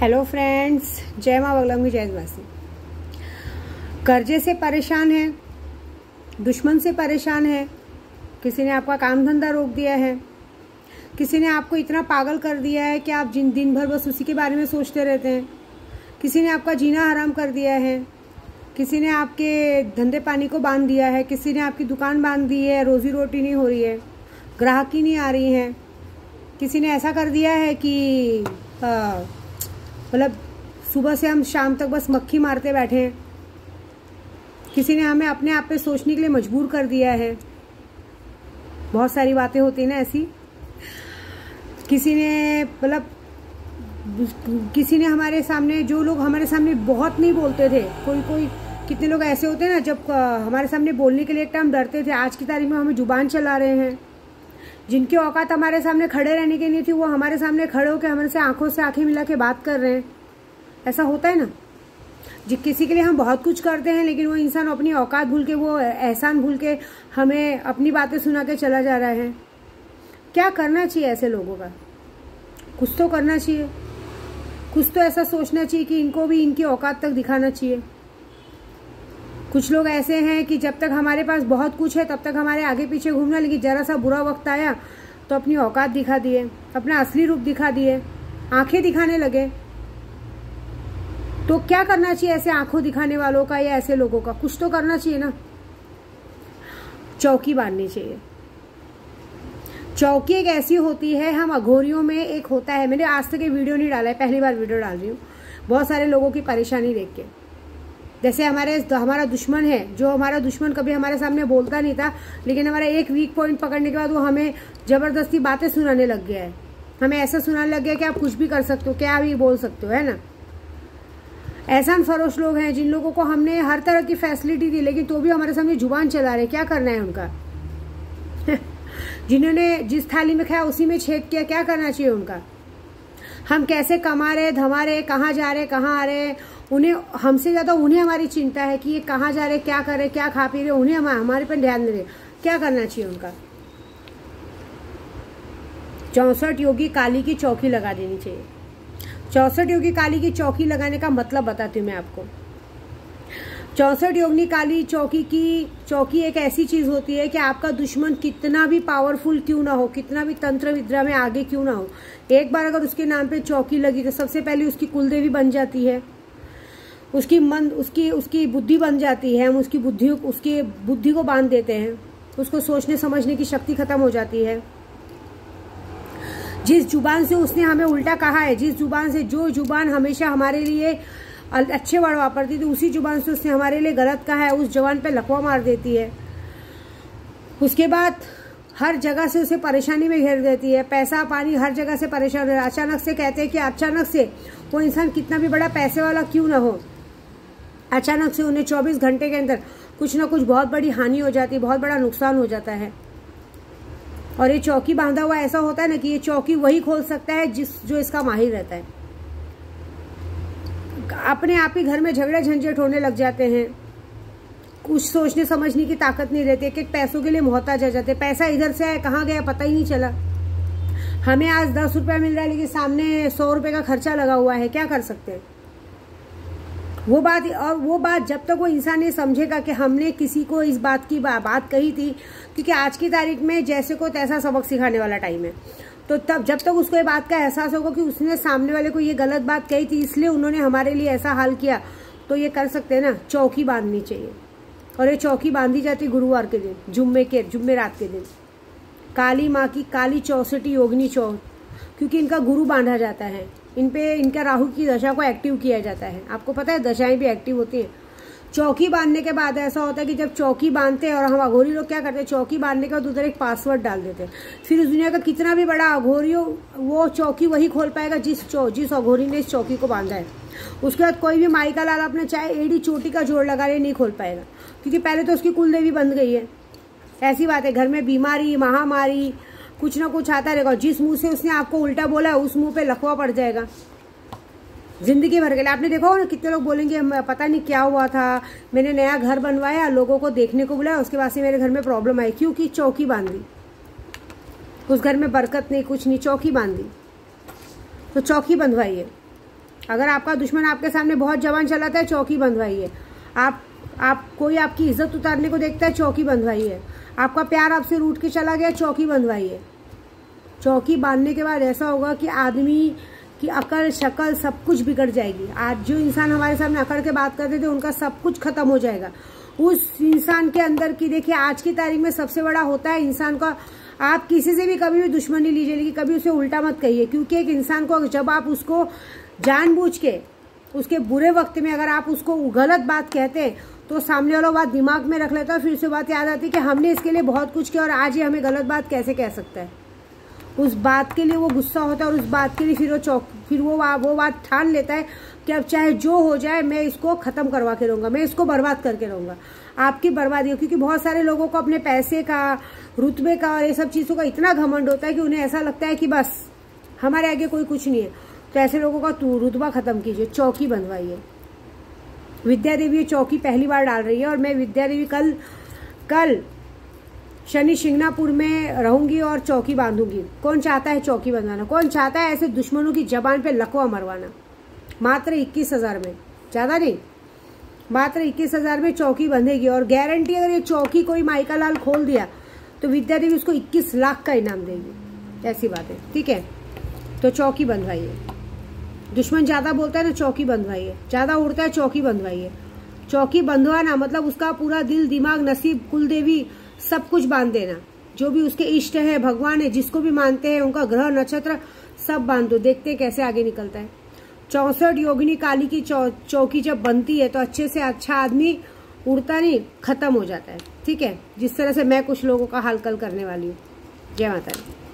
Hello friends, जय माँ बगलामुखी जय वासी। कर्जे से परेशान है, दुश्मन से परेशान है, किसी ने आपका काम धंधा रोक दिया है, किसी ने आपको इतना पागल कर दिया है कि आप दिन भर बस उसी के बारे में सोचते रहते हैं, किसी ने आपका जीना हराम कर दिया है, किसी ने आपके धंधे पानी को बांध दिया है, किसी ने आपकी दुकान बांध दी है, रोजी रोटी नहीं हो रही है, ग्राहकी नहीं आ रही है, किसी ने ऐसा कर दिया है कि मतलब सुबह से हम शाम तक बस मक्खी मारते बैठे हैं, किसी ने हमें अपने आप पे सोचने के लिए मजबूर कर दिया है। बहुत सारी बातें होती हैं ना ऐसी। किसी ने मतलब किसी ने हमारे सामने, जो लोग हमारे सामने बहुत नहीं बोलते थे, कोई कितने लोग ऐसे होते हैं ना जब हमारे सामने बोलने के लिए एक टाइम डरते थे, आज की तारीख में हमें जुबान चला रहे हैं। जिनकी औकात हमारे सामने खड़े रहने की नहीं थी, वो हमारे सामने खड़े होकर हमारे से आंखों से आंखें मिला के बात कर रहे हैं। ऐसा होता है ना, किसी के लिए हम बहुत कुछ करते हैं, लेकिन वो इंसान अपनी औकात भूल के, वो एहसान भूल के हमें अपनी बातें सुना के चला जा रहा है। क्या करना चाहिए ऐसे लोगों का? कुछ तो करना चाहिए, कुछ तो ऐसा सोचना चाहिए कि इनको भी इनकी औकात तक दिखाना चाहिए। कुछ लोग ऐसे हैं कि जब तक हमारे पास बहुत कुछ है तब तक हमारे आगे पीछे घूमना, लेकिन जरा सा बुरा वक्त आया तो अपनी औकात दिखा दिए, अपना असली रूप दिखा दिए, आंखें दिखाने लगे। तो क्या करना चाहिए ऐसे आंखों दिखाने वालों का या ऐसे लोगों का? कुछ तो करना चाहिए ना। चौकी बांधनी चाहिए। चौकी एक ऐसी होती है, हम अघोरियों में एक होता है, मैंने आज तक ये वीडियो नहीं डाला है, पहली बार वीडियो डाल रही हूँ, बहुत सारे लोगों की परेशानी देख के। जैसे हमारा दुश्मन है, जो हमारा दुश्मन कभी हमारे सामने बोलता नहीं था, लेकिन हमारा एक वीक पॉइंट पकड़ने के बाद वो हमें जबरदस्ती बातें सुनाने लग गया है। हमें ऐसा सुनाने लग गया कि आप कुछ भी कर सकते हो, क्या भी बोल सकते हो, है ना। एहसान फरोश लोग हैं, जिन लोगों को हमने हर तरह की फैसिलिटी दी, लेकिन तो भी हमारे सामने जुबान चला रहे। क्या करना है उनका? जिन्होंने जिस थाली में खाया उसी में छेद किया, क्या करना चाहिए उनका? हम कैसे कमा रहे, धमा रहे, कहाँ जा रहे, कहाँ आ रहे, उन्हें, हमसे ज्यादा उन्हें हमारी चिंता है कि ये कहाँ जा रहे, क्या कर रहे, क्या खा पी रहे, उन्हें हमारे पर ध्यान दे रहे। क्या करना चाहिए उनका? 64 योगी काली की चौकी लगा देनी चाहिए। 64 योगी काली की चौकी लगाने का मतलब बताती हूँ मैं आपको। 64 योगी काली चौकी एक ऐसी चीज होती है कि आपका दुश्मन कितना भी पावरफुल क्यों ना हो, कितना भी तंत्र विद्या में आगे क्यों ना हो, एक बार अगर उसके नाम पे चौकी लगी तो सबसे पहले उसकी कुलदेवी बन जाती है, उसकी बुद्धि बन जाती है। हम उसकी बुद्धि को बांध देते हैं, उसको सोचने समझने की शक्ति खत्म हो जाती है। जिस जुबान से उसने हमें उल्टा कहा है, जो जुबान हमेशा हमारे लिए अच्छे वर्ड वापरती थी, उसी जुबान से उसने हमारे लिए गलत कहा है, उस जवान पे लकवा मार देती है। उसके बाद हर जगह से उसे परेशानी में घेर देती है, पैसा पानी हर जगह से परेशान है। अचानक से कहते हैं कि अचानक से वो इंसान कितना भी बड़ा पैसे वाला क्यों ना हो, अचानक से उन्हें 24 घंटे के अंदर कुछ ना कुछ बहुत बड़ी हानि हो जाती है, बहुत बड़ा नुकसान हो जाता है। और ये चौकी बांधा हुआ ऐसा होता है ना कि ये चौकी वही खोल सकता है जो इसका माहिर रहता है। अपने आप ही घर में झगड़े झंझट होने लग जाते हैं, कुछ सोचने समझने की ताकत नहीं रहती, एक पैसों के लिए मोहताज आ जाते। पैसा इधर से आया, कहाँ गया पता ही नहीं चला। हमें आज 10 रुपया मिल रहा है, लेकिन सामने 100 रुपये का खर्चा लगा हुआ है, क्या कर सकते हैं? वो बात जब तक वो इंसान ये समझेगा कि हमने किसी को इस बात की बात कही थी, क्योंकि आज की तारीख में जैसे को तैसा सबक सिखाने वाला टाइम है, तो तब जब तक उसको ये बात का एहसास होगा कि उसने सामने वाले को ये गलत बात कही थी, इसलिए उन्होंने हमारे लिए ऐसा हाल किया, तो ये कर सकते हैं ना, चौकी बांधनी चाहिए। और ये चौकी बांधी जाती गुरुवार के दिन, जुम्मे रात के दिन, काली माँ की काली 64 योगिनी चौथ, क्योंकि इनका गुरु बांधा जाता है, इनका राहु की दशा को एक्टिव किया जाता है। आपको पता है दशाएं भी एक्टिव होती हैं। चौकी बांधने के बाद ऐसा होता है कि जब चौकी बांधते हैं, और हम अघोरी लोग क्या करते हैं, चौकी बांधने के बाद उधर एक पासवर्ड डाल देते हैं। फिर इस दुनिया का कितना भी बड़ा अघोरी हो, वो चौकी वही खोल पाएगा जिस अघोरी ने इस चौकी को बांधा है। उसके बाद कोई भी माई का लाल अपना चाहे एड़ी चोटी का जोड़ लगा ले, नहीं खोल पाएगा, क्योंकि पहले तो उसकी कुलदेवी बन गई है। ऐसी बात है, घर में बीमारी महामारी कुछ ना कुछ आता रहेगा। जिस मुंह से उसने आपको उल्टा बोला है, उस मुंह पे लकवा पड़ जाएगा जिंदगी भर के लिए। आपने देखा हो ना, कितने लोग बोलेंगे पता नहीं क्या हुआ था, मैंने नया घर बनवाया, लोगों को देखने को बुलाया, उसके बाद से मेरे घर में प्रॉब्लम आई, क्योंकि चौकी बांधी। उस घर में बरकत नहीं, कुछ नहीं, चौकी बांधी। तो चौकी बंधवाइए। अगर आपका दुश्मन आपके सामने बहुत जवान चलाता है, चौकी बंधवाइए। कोई आपकी इज्जत उतारने को देखता है, चौकी बंधवाइए। आपका प्यार आपसे रूठ के चला गया, चौकी बंधवाइए। चौकी बांधने के बाद ऐसा होगा कि आदमी की अकल शक्ल सब कुछ बिगड़ जाएगी। आज जो इंसान हमारे सामने अकड़ के बात करते थे, उनका सब कुछ खत्म हो जाएगा। उस इंसान के अंदर की, देखिए आज की तारीख में सबसे बड़ा होता है इंसान का, आप किसी से भी कभी भी दुश्मनी लीजिए, लेकिन कभी उसे उल्टा मत कहिए, क्योंकि एक इंसान को जब आप उसको जानबूझ के उसके बुरे वक्त में अगर आप उसको गलत बात कहते हैं, तो सामने वाला बात दिमाग में रख लेता है, फिर उसे बात याद आती है कि हमने इसके लिए बहुत कुछ किया और आज ये हमें गलत बात कैसे कह सकता है। उस बात के लिए वो गुस्सा होता है और उस बात के लिए फिर वो बात ठान लेता है कि अब चाहे जो हो जाए मैं इसको खत्म करवा के रहूंगा, मैं इसको बर्बाद करके रहूंगा। आपकी बर्बादी हो, क्योंकि बहुत सारे लोगों को अपने पैसे का, रुतबे का और ये सब चीज़ों का इतना घमंड होता है कि उन्हें ऐसा लगता है कि बस हमारे आगे कोई कुछ नहीं है। तो ऐसे लोगों का रुतबा खत्म कीजिए, चौकी बंधवाइए। विद्या देवी ये चौकी पहली बार डाल रही है और मैं विद्या देवी कल शनि शिंगणापुर में रहूंगी और चौकी बांधूंगी। कौन चाहता है चौकी बंधवाना? कौन चाहता है ऐसे दुश्मनों की जबान पे लकवा मरवाना? मात्र 21,000 में, ज्यादा नहीं, मात्र 21,000 में चौकी बंधेगी। और गारंटी अगर ये चौकी कोई माइका लाल खोल दिया तो विद्या देवी उसको 21 लाख का इनाम देगी। ऐसी बात है, ठीक है? तो चौकी बंधवाइए। दुश्मन ज्यादा बोलता है तो चौकी बंधवाइए, ज्यादा उड़ता है चौकी बंधवाइए। चौकी बंधवाना मतलब उसका पूरा दिल, दिमाग, नसीब, कुल देवी सब कुछ बांध देना। जो भी उसके इष्ट है, भगवान है, जिसको भी मानते हैं, उनका ग्रह नक्षत्र सब बांध दो। देखते हैं कैसे आगे निकलता है। 64 योगिनी काली की चौकी जब बनती है तो अच्छे से अच्छा आदमी उड़ता नहीं, खत्म हो जाता है, ठीक है? जिस तरह से मैं कुछ लोगों का हाल कल करने वाली हूँ। जय माता दी।